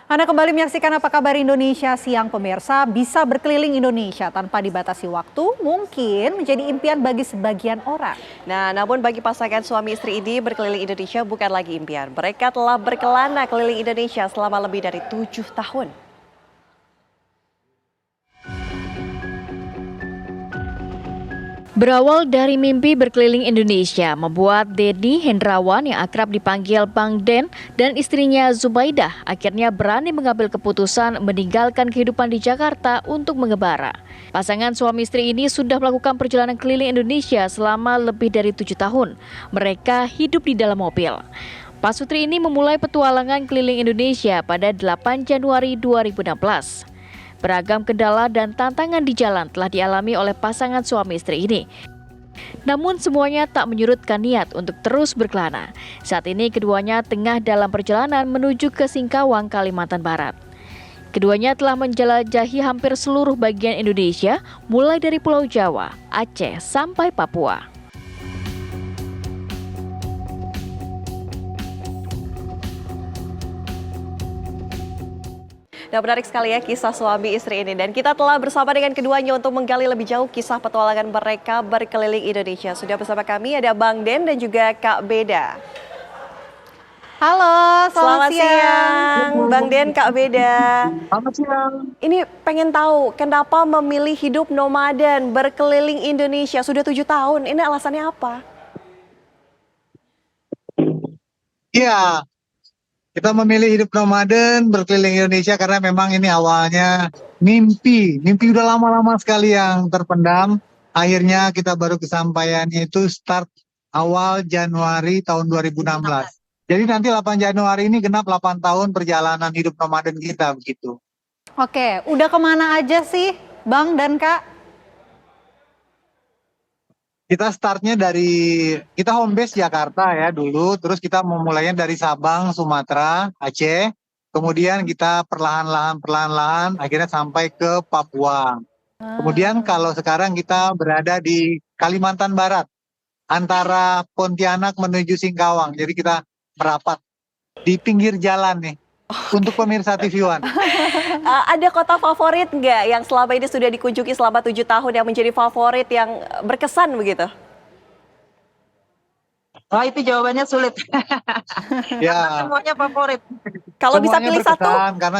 Anda kembali menyaksikan Apa Kabar Indonesia Siang pemirsa. Bisa berkeliling Indonesia tanpa dibatasi waktu mungkin menjadi impian bagi sebagian orang. Nah, namun bagi pasangan suami istri ini berkeliling Indonesia bukan lagi impian. Mereka telah berkelana keliling Indonesia selama lebih dari 7 tahun. Berawal dari mimpi berkeliling Indonesia, membuat Dedi Hendrawan yang akrab dipanggil Bang Den dan istrinya Zubaidah akhirnya berani mengambil keputusan meninggalkan kehidupan di Jakarta untuk mengembara. Pasangan suami istri ini sudah melakukan perjalanan keliling Indonesia selama lebih dari 7 tahun. Mereka hidup di dalam mobil. Pasutri ini memulai petualangan keliling Indonesia pada 8 Januari 2016. Beragam kendala dan tantangan di jalan telah dialami oleh pasangan suami istri ini. Namun semuanya tak menyurutkan niat untuk terus berkelana. Saat ini keduanya tengah dalam perjalanan menuju ke Singkawang, Kalimantan Barat. Keduanya telah menjelajahi hampir seluruh bagian Indonesia, mulai dari Pulau Jawa, Aceh, sampai Papua. Nah, menarik sekali ya kisah suami istri ini. Dan kita telah bersama dengan keduanya untuk menggali lebih jauh kisah petualangan mereka berkeliling Indonesia. Sudah bersama kami ada Bang Den dan juga Kak Beda. Halo, selamat siang. Bang Den, Kak Beda. Selamat siang. Ini pengen tahu kenapa memilih hidup nomaden berkeliling Indonesia sudah 7 tahun. Ini alasannya apa? Iya, kita memilih hidup nomaden berkeliling Indonesia karena memang ini awalnya mimpi udah lama-lama sekali yang terpendam. Akhirnya kita baru kesampaiannya itu start awal Januari tahun 2016. Jadi nanti 8 Januari ini genap 8 tahun perjalanan hidup nomaden kita begitu. Oke, udah kemana aja sih Bang dan Kak? Kita startnya dari, kita home base Jakarta ya dulu, terus kita memulainya dari Sabang, Sumatera, Aceh, kemudian kita perlahan-lahan akhirnya sampai ke Papua. Kemudian kalau sekarang kita berada di Kalimantan Barat, antara Pontianak menuju Singkawang, jadi kita merapat di pinggir jalan nih, untuk pemirsa TV One. Ada kota favorit nggak yang selama ini sudah dikunjungi selama 7 tahun yang menjadi favorit yang berkesan begitu? Oh, itu jawabannya sulit. Ya, Semuanya favorit. Kalau bisa semuanya pilih satu, berkesan, karena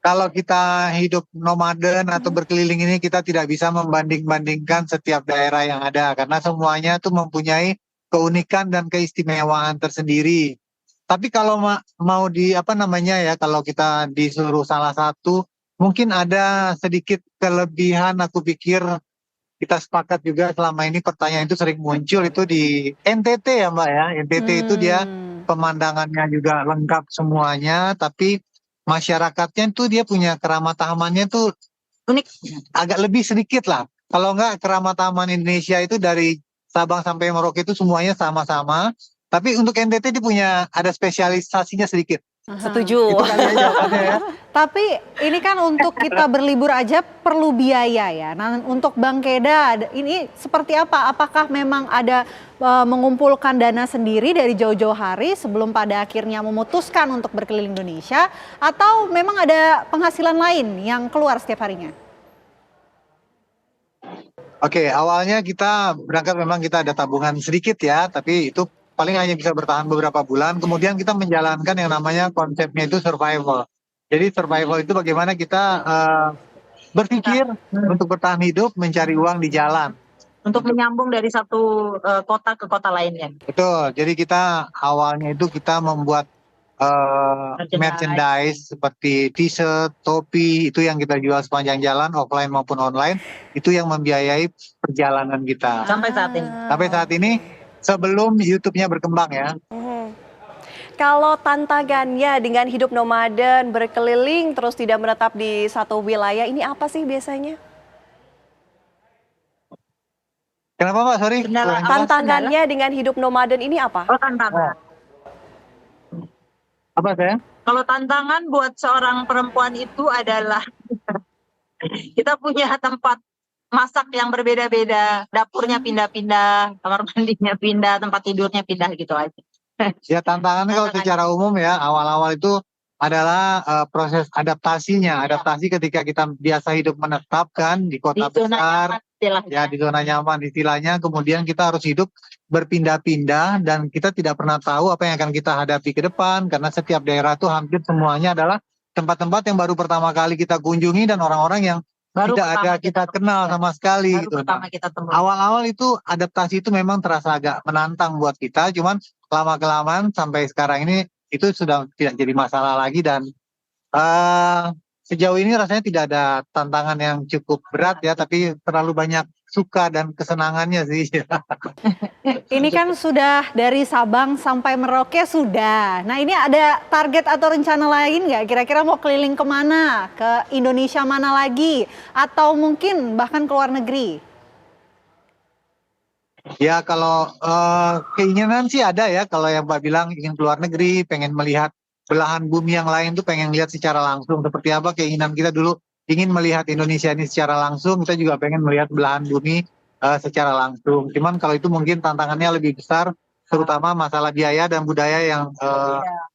kalau kita hidup nomaden atau berkeliling ini kita tidak bisa membanding-bandingkan setiap daerah yang ada karena semuanya tuh mempunyai keunikan dan keistimewaan tersendiri. Tapi kalau mau di apa namanya ya, kalau kita disuruh salah satu, mungkin ada sedikit kelebihan. Aku pikir kita sepakat juga selama ini pertanyaan itu sering muncul itu di NTT ya Mbak ya. NTT itu dia pemandangannya juga lengkap semuanya, tapi masyarakatnya tuh dia punya keramat tamannya tuh Unik. agak lebih sedikit lah. Kalau enggak keramat taman Indonesia itu dari Sabang sampai Merauke itu semuanya sama-sama. Tapi untuk NTT dia punya ada spesialisasinya sedikit. setuju. Itu kali aja jawabannya ya. Tapi ini kan untuk kita berlibur aja perlu biaya ya. Nah, untuk Bang Keda ini seperti apa? Apakah memang ada mengumpulkan dana sendiri dari jauh-jauh hari sebelum pada akhirnya memutuskan untuk berkeliling Indonesia, atau memang ada penghasilan lain yang keluar setiap harinya? Oke, awalnya kita berangkat memang kita ada tabungan sedikit ya, tapi itu paling hanya bisa bertahan beberapa bulan. Kemudian kita menjalankan yang namanya konsepnya itu survival. Jadi survival itu bagaimana kita berpikir untuk bertahan hidup, mencari uang di jalan. Untuk menyambung dari satu kota ke kota lainnya. Betul. Jadi kita awalnya itu kita membuat merchandise seperti t-shirt, topi, itu yang kita jual sepanjang jalan, offline maupun online, itu yang membiayai perjalanan kita. Sampai saat ini. Sampai saat ini sebelum YouTube-nya berkembang ya. Kalau tantangannya dengan hidup nomaden, berkeliling, terus tidak menetap di satu wilayah, ini apa sih biasanya? Kenapa Pak? Sorry. Kendala kurang apa? jelas. Tantangannya dengan hidup nomaden ini apa? Oh, tantangan. Apa saya? Kalau tantangan buat seorang perempuan itu adalah kita punya tempat masak yang berbeda-beda, dapurnya pindah-pindah, kamar mandinya pindah, tempat tidurnya pindah gitu aja. Ya tantangannya kalau secara umum ya awal-awal itu adalah proses adaptasinya. Adaptasi ketika kita biasa hidup menetap kan di kota Di zona besar, nyaman istilahnya. ya di zona nyaman istilahnya, kemudian kita harus hidup berpindah-pindah dan kita tidak pernah tahu apa yang akan kita hadapi ke depan karena setiap daerah itu hampir semuanya adalah tempat-tempat yang baru pertama kali kita kunjungi dan orang-orang yang Baru tidak pertama ada kita kenal sama sekali baru gitu. pertama Nah, kita temui. awal-awal itu adaptasi itu memang terasa agak menantang buat kita, cuman lama-kelamaan sampai sekarang ini itu sudah tidak jadi masalah lagi dan sejauh ini rasanya tidak ada tantangan yang cukup berat ya, tapi terlalu banyak suka dan kesenangannya sih. Ini kan sudah dari Sabang sampai Merauke sudah. Nah ini ada target atau rencana lain nggak? Kira-kira mau keliling kemana? Ke Indonesia mana lagi? Atau mungkin bahkan ke luar negeri? Ya kalau keinginan sih ada ya, kalau yang Mbak bilang ingin keluar negeri, pengen melihat belahan bumi yang lain tuh pengen lihat secara langsung seperti apa keinginan kita dulu ingin melihat Indonesia ini secara langsung, kita juga pengen melihat belahan bumi secara langsung. Cuman kalau itu mungkin tantangannya lebih besar, terutama masalah biaya dan budaya yang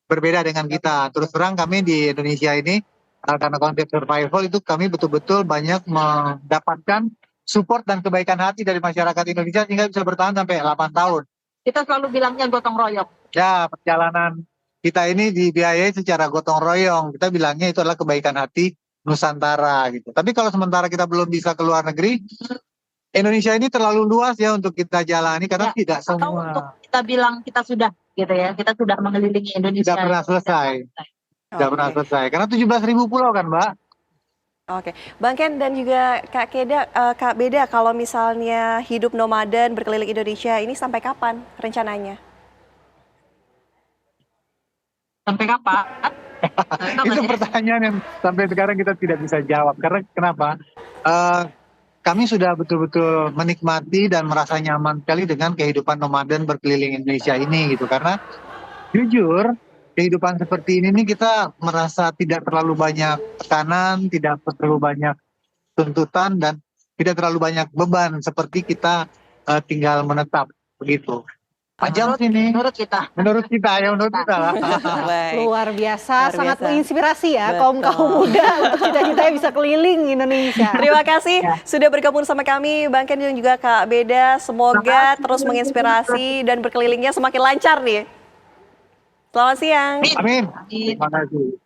berbeda dengan kita. Terus terang kami di Indonesia ini karena konsep survival itu kami betul-betul banyak mendapatkan support dan kebaikan hati dari masyarakat Indonesia sehingga bisa bertahan sampai 8 tahun. Kita selalu bilangnya gotong royong. Ya, perjalanan kita ini dibiayai secara gotong royong. Kita bilangnya itu adalah kebaikan hati Nusantara gitu. Tapi kalau sementara kita belum bisa ke luar negeri, Indonesia ini terlalu luas ya untuk kita jalani karena Ya, tidak atau semua untuk kita bilang kita sudah gitu ya, kita sudah mengelilingi Indonesia. tidak pernah selesai. Tidak pernah selesai. Karena 17.000 pulau kan, Mbak? Oke, Bang Ken dan juga Kak Beda, kalau misalnya hidup nomaden berkeliling Indonesia ini sampai kapan rencananya? Sampai kapan? Itu pertanyaan yang sampai sekarang kita tidak bisa jawab. Karena kenapa? Kami sudah betul-betul menikmati dan merasa nyaman sekali dengan kehidupan nomaden berkeliling Indonesia ini gitu. Karena jujur, kehidupan seperti ini nih kita merasa tidak terlalu banyak tekanan, tidak terlalu banyak tuntutan, dan tidak terlalu banyak beban seperti kita tinggal menetap begitu. Panjang sini. Menurut kita. Menurut kita lah. Baik. Luar biasa, Luar sangat biasa. menginspirasi ya Betul. kaum-kaum muda untuk cita-citanya bisa keliling Indonesia. Terima kasih sudah bergabung sama kami Bang Ken dan juga Kak Beda. Semoga terus menginspirasi dan berkelilingnya semakin lancar nih. Selamat siang. Amin. Terima kasih.